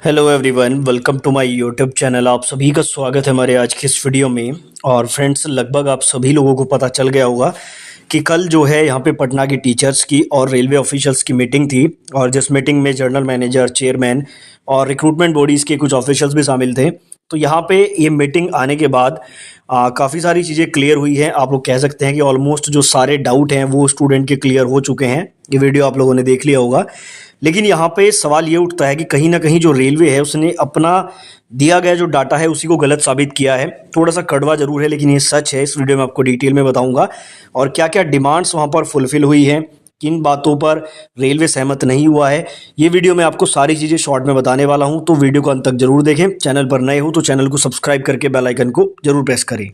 Hello everyone, welcome to my YouTube channel. आप सभी का स्वागत है हमारे आज की इस वीडियो में। और फ्रेंड्स, लगभग आप सभी लोगों को पता चल गया होगा कि कल जो है यहाँ पे पटना की टीचर्स की और रेलवे ऑफिशियल्स की मीटिंग थी। और जिस मीटिंग में जनरल मैनेजर, चेयरमैन और रिक्रूटमेंट बॉडीज़ के कुछ ऑफिशियल्स भी शामिल थे। तो यहाँ पे ये मीटिंग आने के बाद काफ़ी सारी चीज़ें क्लियर हुई हैं। आप लोग कह सकते हैं कि ऑलमोस्ट जो सारे डाउट हैं वो स्टूडेंट के क्लियर हो चुके हैं। ये वीडियो आप लोगों ने देख लिया होगा। लेकिन यहाँ पे सवाल ये उठता है कि कहीं ना कहीं जो रेलवे है उसने अपना दिया गया जो डाटा है उसी को गलत साबित किया है। थोड़ा सा कड़वा जरूर है लेकिन ये सच है। इस वीडियो में आपको डिटेल में बताऊंगा और क्या क्या डिमांड्स वहाँ पर फुलफिल हुई हैं, किन बातों पर रेलवे सहमत नहीं हुआ है। ये वीडियो में आपको सारी चीज़ें शॉर्ट में बताने वाला हूँ, तो वीडियो को अंत तक जरूर देखें। चैनल पर नए हो तो चैनल को सब्सक्राइब करके बेल आइकन को जरूर प्रेस करें।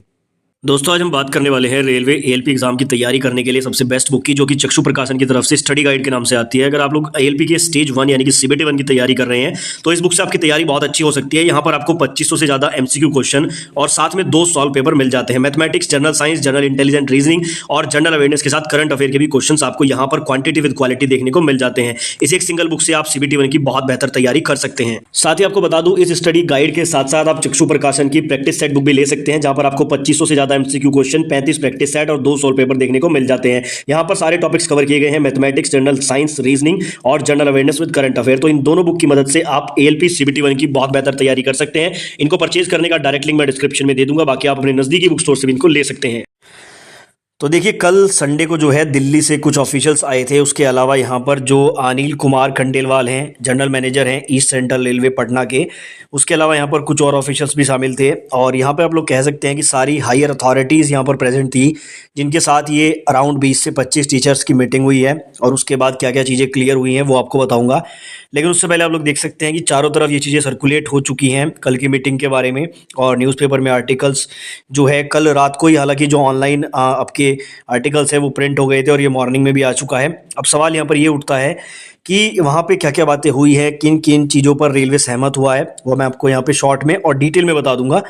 दोस्तों, आज हम बात करने वाले हैं रेलवे एएलपी एग्जाम की तैयारी करने के लिए सबसे बेस्ट बुक की, जो कि चक्षु प्रकाशन की तरफ से स्टडी गाइड के नाम से आती है। अगर आप लोग एएलपी के स्टेज 1 यानी कि सीबीटी 1 की तैयारी कर रहे हैं तो इस बुक से आपकी तैयारी बहुत अच्छी हो सकती है। यहाँ पर आपको 2500 से ज्यादा एमसीक्यू क्वेश्चन और साथ में 2 सॉल्व पेपर मिल जाते हैं। Mathematics, general science, general intelligent reasoning और जनरल अवेयरनेस के साथ करंट अफेयर के भी क्वेश्चन आपको यहाँ पर क्वांटिटी विद क्वालिटी देखने को मिल जाते हैं। इस एक सिंगल बुक से आप सीबीटी 1 की बहुत बेहतर तैयारी कर सकते हैं। साथ ही आपको बता दूं, इस स्टडी गाइड के साथ साथ आप चक्षु प्रकाशन की प्रैक्टिस सेट बुक भी ले सकते हैं, जहां पर आपको 2500 से ज्यादा एमसीक्यू क्वेश्चन, 35 प्रैक्टिस सेट और 2 सॉल्व पेपर देखने को मिल जाते हैं। यहां पर सारे टॉपिक्स कवर किए गए हैं, मैथमेटिक्स, जनरल साइंस, रीजनिंग और general awareness with current affair. तो इन दोनों बुक की मदद से आप एएलपी सीबीटी 1 की बहुत बेहतर तैयारी कर सकते हैं। इनको परचेज करने का डायरेक्ट लिंक मैं डिस्क्रिप्शन में दे दूंगा, बाकी आप अपने नजदीकी बुक स्टोर से भी इनको ले सकते हैं। तो देखिए, कल संडे को जो है दिल्ली से कुछ ऑफिशियल्स आए थे। उसके अलावा यहाँ पर जो अनिल कुमार खंडेलवाल हैं, जनरल मैनेजर हैं ईस्ट सेंट्रल रेलवे पटना के, उसके अलावा यहाँ पर कुछ और ऑफिशियल्स भी शामिल थे। और यहाँ पे आप लोग कह सकते हैं कि सारी हायर अथॉरिटीज़ यहाँ पर प्रेजेंट थी, जिनके साथ ये अराउंड 20 से 25 टीचर्स की मीटिंग हुई है। और उसके बाद क्या क्या चीज़ें क्लियर हुई हैं वो आपको बताऊँगा। लेकिन उससे पहले आप लोग देख सकते हैं कि चारों तरफ ये चीज़ें सर्कुलेट हो चुकी हैं कल की मीटिंग के बारे में। और न्यूज़पेपर में आर्टिकल्स जो है कल रात को ही, हालांकि जो ऑनलाइन आपके आर्टिकल्स है वो प्रिंट हो गए थे और ये मॉर्निंग में भी आ चुका है। अब सवाल यहाँ पर ये उठता है कि वहाँ पे क्या क्या बातें हुई हैं, किन किन चीज़ों पर रेलवे सहमत हुआ है, वो मैं आपको यहाँ पे शॉर्ट में और डिटेल में बता दूंगा।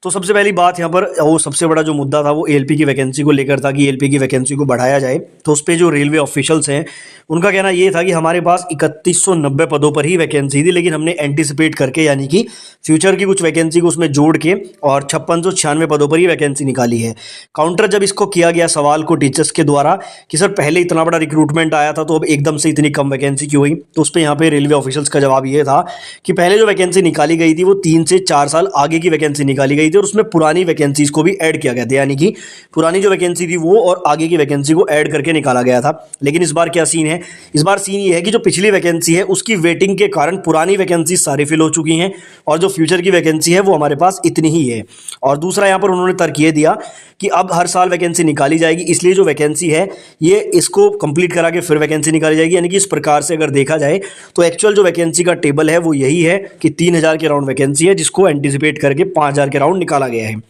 तो सबसे पहली बात यहाँ पर, वो सबसे बड़ा जो मुद्दा था वो एएलपी की वैकेंसी को लेकर था कि एएलपी की वैकेंसी को बढ़ाया जाए। तो उस पर जो रेलवे ऑफिशियल्स हैं उनका कहना ये था कि हमारे पास 3190 पदों पर ही वैकेंसी थी, लेकिन हमने एंटिसिपेट करके यानी कि फ्यूचर की कुछ वैकेंसी को उसमें जोड़ के और 5696 पदों पर ही वैकेंसी निकाली है। काउंटर जब इसको किया गया सवाल को टीचर्स के द्वारा कि सर पहले इतना बड़ा रिक्रूटमेंट आया था तो अब एकदम से इतनी कम वैकेंसी क्यों हुई, तो उस पर यहाँ पे रेलवे ऑफिशियल्स का जवाब ये था कि पहले जो वैकेंसी निकाली गई थी वो 3 से 4 साल आगे की वैकेंसी निकाली गई थी और उसमें पुरानी वैकेंसीज को भी ऐड किया गया था, यानी कि पुरानी जो वैकेंसी थी वो और आगे की वैकेंसी को ऐड करके निकाला गया था। लेकिन इस बार क्या सीन है, इस बार सीन ये है कि जो पिछली वैकेंसी है उसकी वेटिंग के कारण पुरानी वैकेंसी सारी फिल हो चुकी हैं और जो फ्यूचर की वैकेंसी है वो हमारे पास इतनी ही है। और दूसरा यहाँ पर उन्होंने तर्क ये दिया कि अब हर साल वैकेंसी निकाली जाएगी, इसलिए जो वैकेंसी है ये इसको कंप्लीट करा के फिर वैकेंसी निकाली जाएगी। यानी कि इस प्रकार से अगर देखा जाए तो एक्चुअल जो वैकेंसी का टेबल है वो यही है कि 3000 के राउंड वैकेंसी है, जिसको एंटिसिपेट करके 5000 के राउंड निकाला गया है।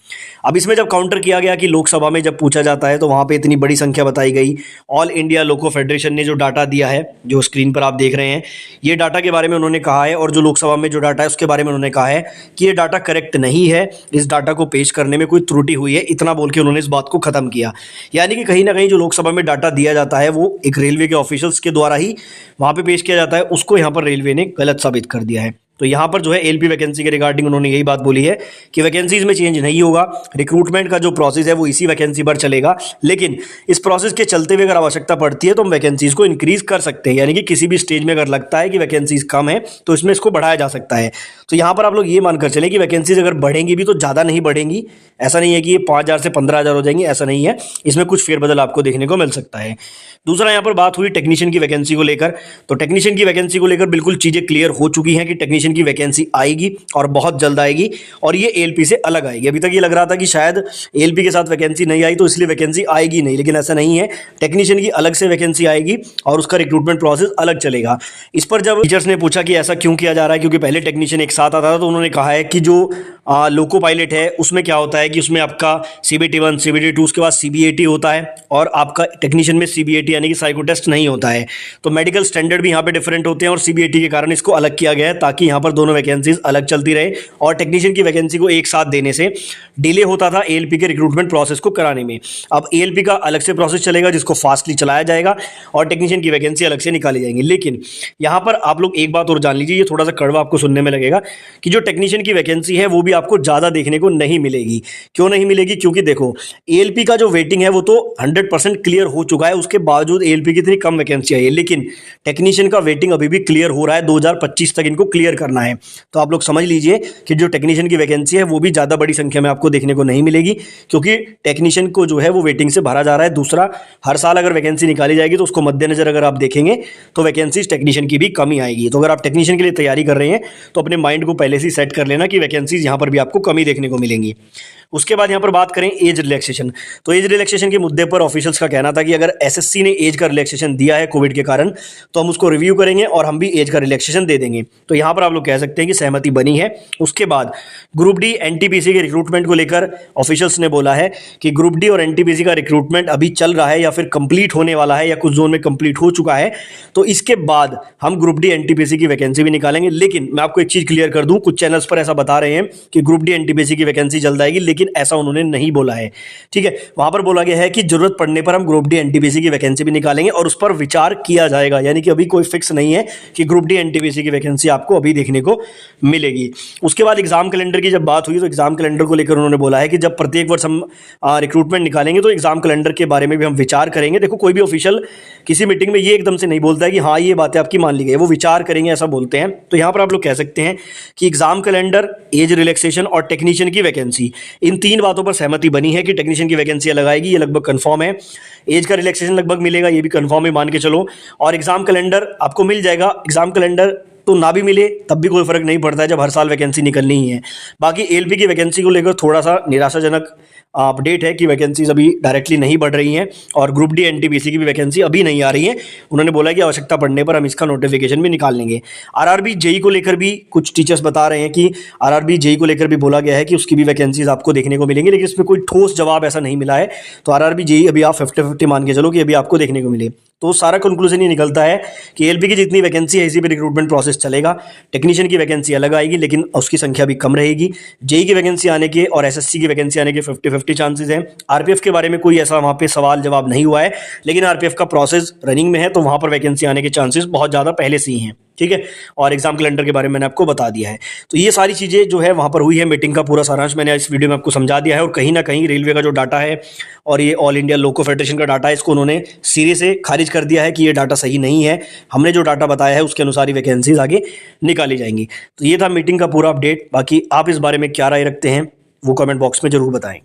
अब इसमें जब काउंटर किया गया कि लोकसभा में जब पूछा जाता है तो वहाँ पे इतनी बड़ी संख्या बताई गई। ऑल इंडिया लोको फेडरेशन ने जो डाटा दिया है, जो स्क्रीन पर आप देख रहे हैं, ये डाटा के बारे में उन्होंने कहा है, और जो लोकसभा में जो डाटा है उसके बारे में उन्होंने कहा है कि ये डाटा करेक्ट नहीं है, इस डाटा को पेश करने में कोई त्रुटि हुई है। इतना बोल के उन्होंने इस बात को खत्म किया। यानी कि कहीं ना कहीं जो लोकसभा में डाटा दिया जाता है वो एक रेलवे के ऑफिशियल्स के द्वारा ही वहाँ पे पेश किया जाता है, उसको यहाँ पर रेलवे ने गलत साबित कर दिया है। तो यहाँ पर जो है एएलपी वैकेंसी के रिगार्डिंग उन्होंने यही बात बोली है कि वैकेंसीज में चेंज नहीं होगा, रिक्रूटमेंट का जो प्रोसेस है वो इसी वैकेंसी पर चलेगा, लेकिन इस प्रोसेस के चलते हुए अगर आवश्यकता पड़ती है तो हम वैकेंसीज को इंक्रीज कर सकते हैं। यानी कि किसी भी स्टेज में अगर लगता है कि वैकेंसीज कम है तो इसमें इसको बढ़ाया जा सकता है। तो यहाँ पर आप लोग ये मानकर चले कि वैकेंसीज अगर बढ़ेंगी भी तो ज़्यादा नहीं बढ़ेंगी। ऐसा नहीं है कि ये 5000 से 15000 हो जाएंगी, ऐसा नहीं है। इसमें कुछ फेरबदल आपको देखने को मिल सकता है। दूसरा यहाँ पर बात हुई टेक्नीशियन की वैकेंसी को लेकर। तो टेक्नीशियन की वैकेंसी को लेकर बिल्कुल चीज़ें क्लियर हो चुकी हैं कि टेक्नीशियन की वैकेंसी आएगी और बहुत जल्द आएगी, और ये एएलपी से अलग आएगी। अभी तक ये लग रहा था कि शायद एएलपी के साथ वैकेंसी नहीं आई तो इसलिए वैकेंसी आएगी नहीं, लेकिन ऐसा नहीं है। टेक्नीशियन की अलग से वैकेंसी आएगी और उसका रिक्रूटमेंट प्रोसेस अलग चलेगा। इस पर जब टीचर्स ने पूछा कि ऐसा क्यों किया जा रहा है, क्योंकि पहले टेक्नीशियन एक साथ आता था, तो उन्होंने कहा है कि जो लोको पायलट है उसमें क्या होता है कि उसमें आपका सीबीटी 1, सीबीटी 2, उसके बाद सीबीएटी होता है, और आपका टेक्नीशियन में सीबीएटी यानी कि साइको टेस्ट नहीं होता है। तो मेडिकल स्टैंडर्ड भी यहाँ पे डिफरेंट होते हैं और सीबीएटी के कारण इसको अलग किया गया है, ताकि यहाँ पर दोनों वैकेंसीज अलग चलती रहे और टेक्नीशियन की वैकेंसी को एक साथ देने से डिले होता था एएलपी के रिक्रूटमेंट प्रोसेस को कराने में। अब एएलपी का अलग से प्रोसेस चलेगा जिसको फास्टली चलाया जाएगा और टेक्नीशियन की वैकेंसी अलग से निकाली जाएंगी। लेकिन यहाँ पर आप लोग एक बात और जान लीजिए, ये थोड़ा सा कड़वा आपको सुनने में लगेगा कि जो टेक्नीशियन की वैकेंसी है वो भी आपको ज़्यादा देखने को नहीं मिलेगी। क्यों नहीं मिलेगी? क्योंकि देखो एएलपी का जो वेटिंग है वो तो 100% क्लियर हो चुका है, उसके बावजूद एएलपी की इतनी कम वैकेंसी आई है। लेकिन टेक्नीशियन का वेटिंग अभी भी क्लियर हो रहा है, 2025 तक इनको क्लियर करना है। तो आप लोग समझ लीजिए कि जो टेक्नीशियन की वैकेंसी है वो भी ज़्यादा बड़ी संख्या में आपको देखने को नहीं मिलेगी, क्योंकि टेक्नीशियन को जो है वो वेटिंग से भरा जा रहा है। दूसरा, हर साल अगर वैकेंसी निकाली जाएगी तो उसको मद्देनजर अगर आप देखेंगे तो वैकेंसीज टेक्नीशियन की भी कमी आएगी। तो अगर आप टेक्नीशियन के लिए तैयारी कर रहे हैं तो अपने माइंड को पहले से सेट कर लेना कि वैकेंसीज यहाँ पर भी आपको कमी देखने को मिलेंगी। उसके बाद यहाँ पर बात करें एज रिलैक्सेशन, तो एज रिलैक्सेशन के मुद्दे पर ऑफिशियल्स का कहना था कि अगर एसएससी ने एज का रिलैक्सेशन दिया है कोविड के कारण तो हम उसको रिव्यू करेंगे और हम भी एज का रिलैक्सेशन दे देंगे। तो यहाँ पर आप लोग कह सकते हैं कि सहमति बनी है। उसके बाद ग्रुप डी एनटीपीसी के रिक्रूटमेंट को लेकर ऑफिशियल्स ने बोला है कि ग्रुप डी और एनटीपीसी का रिक्रूटमेंट अभी चल रहा है या फिर कंप्लीट होने वाला है या कुछ जोन में कंप्लीट हो चुका है, तो इसके बाद हम ग्रुप डी एनटीपीसी की वैकेंसी भी निकालेंगे। लेकिन मैं आपको एक चीज क्लियर कर दूं, कुछ चैनल्स पर ऐसा बता रहे हैं कि ग्रुप डी एनटीपीसी की वैकेंसी जल्द आएगी, लेकिन ऐसा उन्होंने नहीं बोला है। ठीक है, वहां पर बोला गया है कि जरूरत पड़ने पर हम ग्रुप डी एनटीपीसी की वैकेंसी भी निकालेंगे और उस पर विचार किया जाएगा। यानी कि अभी कोई फिक्स नहीं है कि ग्रुप डी एनटीपीसी की वैकेंसी आपको अभी देखने को मिलेगी। उसके बाद एग्जाम कैलेंडर की जब बात हुई तो एग्जाम कैलेंडर को लेकर उन्होंने बोला है कि जब प्रत्येक वर्ष हम रिक्रूटमेंट निकालेंगे तो एग्जाम कैलेंडर के बारे में भी हम विचार करेंगे। देखो, कोई भी ऑफिशियल किसी मीटिंग में ये एकदम से नहीं बोलता है कि हाँ ये बातें आपकी मान ली गई, वो विचार करेंगे ऐसा बोलते हैं। तो यहाँ पर आप लोग कह सकते हैं कि एग्जाम कैलेंडर, एज रिलैक्सेशन और टेक्नीशियन की वैकेंसी, इन तीन बातों पर सहमति बनी है कि टेक्नीशियन की वैकेंसी अलग आएगी, ये लगभग कंफर्म है। एज का रिलैक्सेशन लगभग मिलेगा, ये भी कंफर्म है, मान के चलो। और एग्जाम कैलेंडर आपको मिल जाएगा। एग्जाम कैलेंडर तो ना भी मिले तब भी कोई फर्क नहीं पड़ता है जब हर साल वैकेंसी निकलनी ही है। बाकी एएलपी की वैकेंसी को लेकर थोड़ा सा निराशाजनक अपडेट है कि वैकेंसीज अभी डायरेक्टली नहीं बढ़ रही हैं और ग्रुप डी एनटीपीसी की भी वैकेंसी अभी नहीं आ रही है। उन्होंने बोला कि आवश्यकता पड़ने पर हम इसका नोटिफिकेशन भी निकाल लेंगे। आरआरबी जेई को लेकर भी कुछ टीचर्स बता रहे हैं कि आरआरबी जेई को लेकर भी बोला गया है कि उसकी भी वैकेंसीज आपको देखने को मिलेंगी, लेकिन इसमें कोई ठोस जवाब ऐसा नहीं मिला है। तो आरआरबी जेई अभी आप 50-50 मान के चलो कि अभी आपको देखने को मिले। तो सारा कंक्लूजन ये निकलता है कि एएलपी की जितनी वैकेंसी है इसी पे रिक्रूटमेंट प्रोसेस चलेगा। टेक्नीशियन की वैकेंसी अलग आएगी लेकिन उसकी संख्या भी कम रहेगी। जेई की वैकेंसी आने के और एसएससी की वैकेंसी आने के 50-50 चांसेस हैं। आरपीएफ के बारे में कोई ऐसा वहाँ पे सवाल जवाब नहीं हुआ है, लेकिन आरपीएफ का प्रोसेस रनिंग में है तो वहाँ पर वैकेंसी आने के चांसेस बहुत ज़्यादा पहले से ही हैं। ठीक है, और एग्जाम कैलेंडर के बारे में मैंने आपको बता दिया है। तो ये सारी चीज़ें जो है वहाँ पर हुई है, मीटिंग का पूरा सारांश मैंने इस वीडियो में आपको समझा दिया है। और कहीं ना कहीं रेलवे का जो डाटा है और ये ऑल इंडिया लोको फेडरेशन का डाटा है, इसको उन्होंने सिरे से खारिज कर दिया है कि ये डाटा सही नहीं है। हमने जो डाटा बताया है उसके अनुसार ही वैकेंसीज आगे निकाली जाएंगी। तो ये था मीटिंग का पूरा अपडेट। बाकी आप इस बारे में क्या राय रखते हैं वो कमेंट बॉक्स में जरूर बताएं।